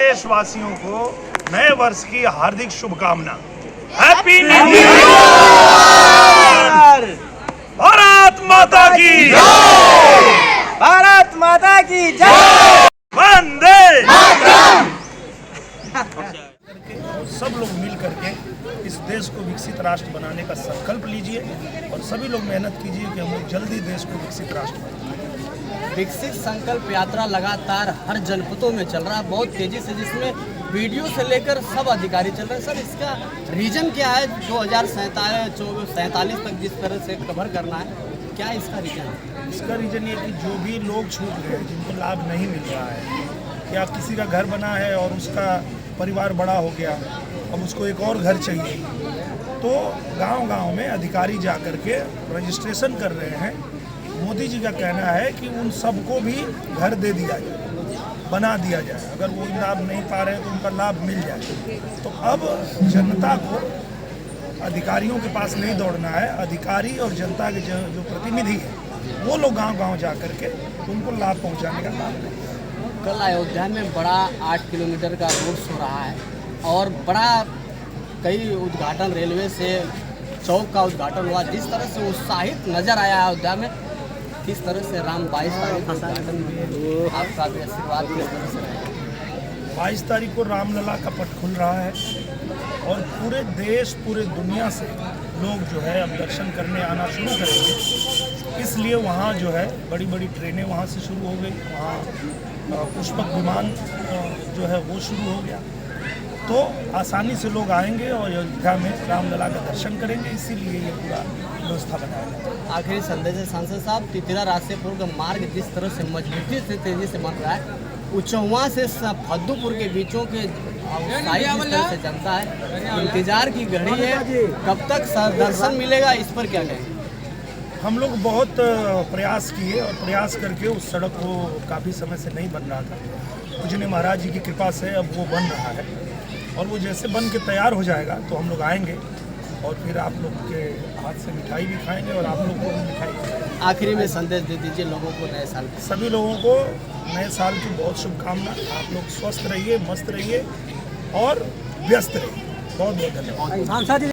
देशवासियों को नए वर्ष की हार्दिक शुभकामना। Happy new year. भारत माता की जय। भारत माता की जय। वंदे मातरम। सब लोग मिल करके इस देश को विकसित राष्ट्र बनाने का संकल्प लीजिए और सभी लोग मेहनत कीजिए कि हम लोग जल्दी देश को विकसित राष्ट्र बनाएं। विकसित संकल्प यात्रा लगातार हर जनपदों में चल रहा है, बहुत तेजी से, जिसमें वीडियो से लेकर सब अधिकारी चल रहे हैं। सर, इसका रीजन क्या है? 2047 तक जिस तरह से कवर करना है, क्या इसका रीजन है? इसका रीजन ये कि जो भी लोग छूट गए, जिनको लाभ नहीं मिल रहा है, या किसी का घर बना है और उसका परिवार बड़ा हो गया, अब उसको एक और घर चाहिए, तो गांव-गांव में अधिकारी जा कर के रजिस्ट्रेशन कर रहे हैं। मोदी जी का कहना है कि उन सबको भी घर दे दिया जाए, बना दिया जाए। अगर वो लाभ नहीं पा रहे तो उनका लाभ मिल जाए। तो अब जनता को अधिकारियों के पास नहीं दौड़ना है, अधिकारी और जनता के जो प्रतिनिधि है वो लोग गांव-गांव जा कर के उनको लाभ पहुंचाने का काम करें। कल अयोध्या में बड़ा 8 किलोमीटर का रोड शो रहा है और बड़ा कई उद्घाटन, रेलवे से चौक का उद्घाटन हुआ। जिस तरह से उत्साहित नजर आया अयोध्या में, किस तरह से राम 22 तारीख को उद्घाटन में आपका भी आशीर्वाद किस तरह से रहेगा? 22 तारीख को रामलला का पट खुल रहा है और पूरे देश, पूरे दुनिया से लोग जो है अब दर्शन करने आना शुरू करेंगे। इसलिए वहाँ जो है बड़ी बड़ी ट्रेनें वहाँ से शुरू हो गई, वहाँ पुष्पक विमान जो है वो शुरू हो गया, तो आसानी से लोग आएंगे और अयोध्या में रामलला का दर्शन करेंगे। इसीलिए ये पूरा व्यवस्था बनाया गया। आखिरी संदेश है सांसद साहब, तितिरा रास्तेपुर का मार्ग जिस तरह से मजबूती से तेजी से बन रहा है, उचौवा से फद्दूपुर के बीचों के जिस तरह से जनता है, इंतजार की घड़ी है, कब तक दर्शन मिलेगा, इस पर क्या कहेंगे? हम लोग बहुत प्रयास किए और प्रयास करके उस सड़क को काफ़ी समय से नहीं बन रहा था। पूजनीय महाराज जी की कृपा से अब वो बन रहा है और वो जैसे बन के तैयार हो जाएगा तो हम लोग आएंगे और फिर आप लोग के हाथ से मिठाई भी खाएंगे और आप लोग को भी मिठाई खाएंगे। आखिरी में संदेश दे दीजिए लोगों को नए साल के। सभी लोगों को नए साल की बहुत शुभकामना। आप लोग स्वस्थ रहिए, मस्त रहिए और व्यस्त रहिए। बहुत बहुत धन्यवाद।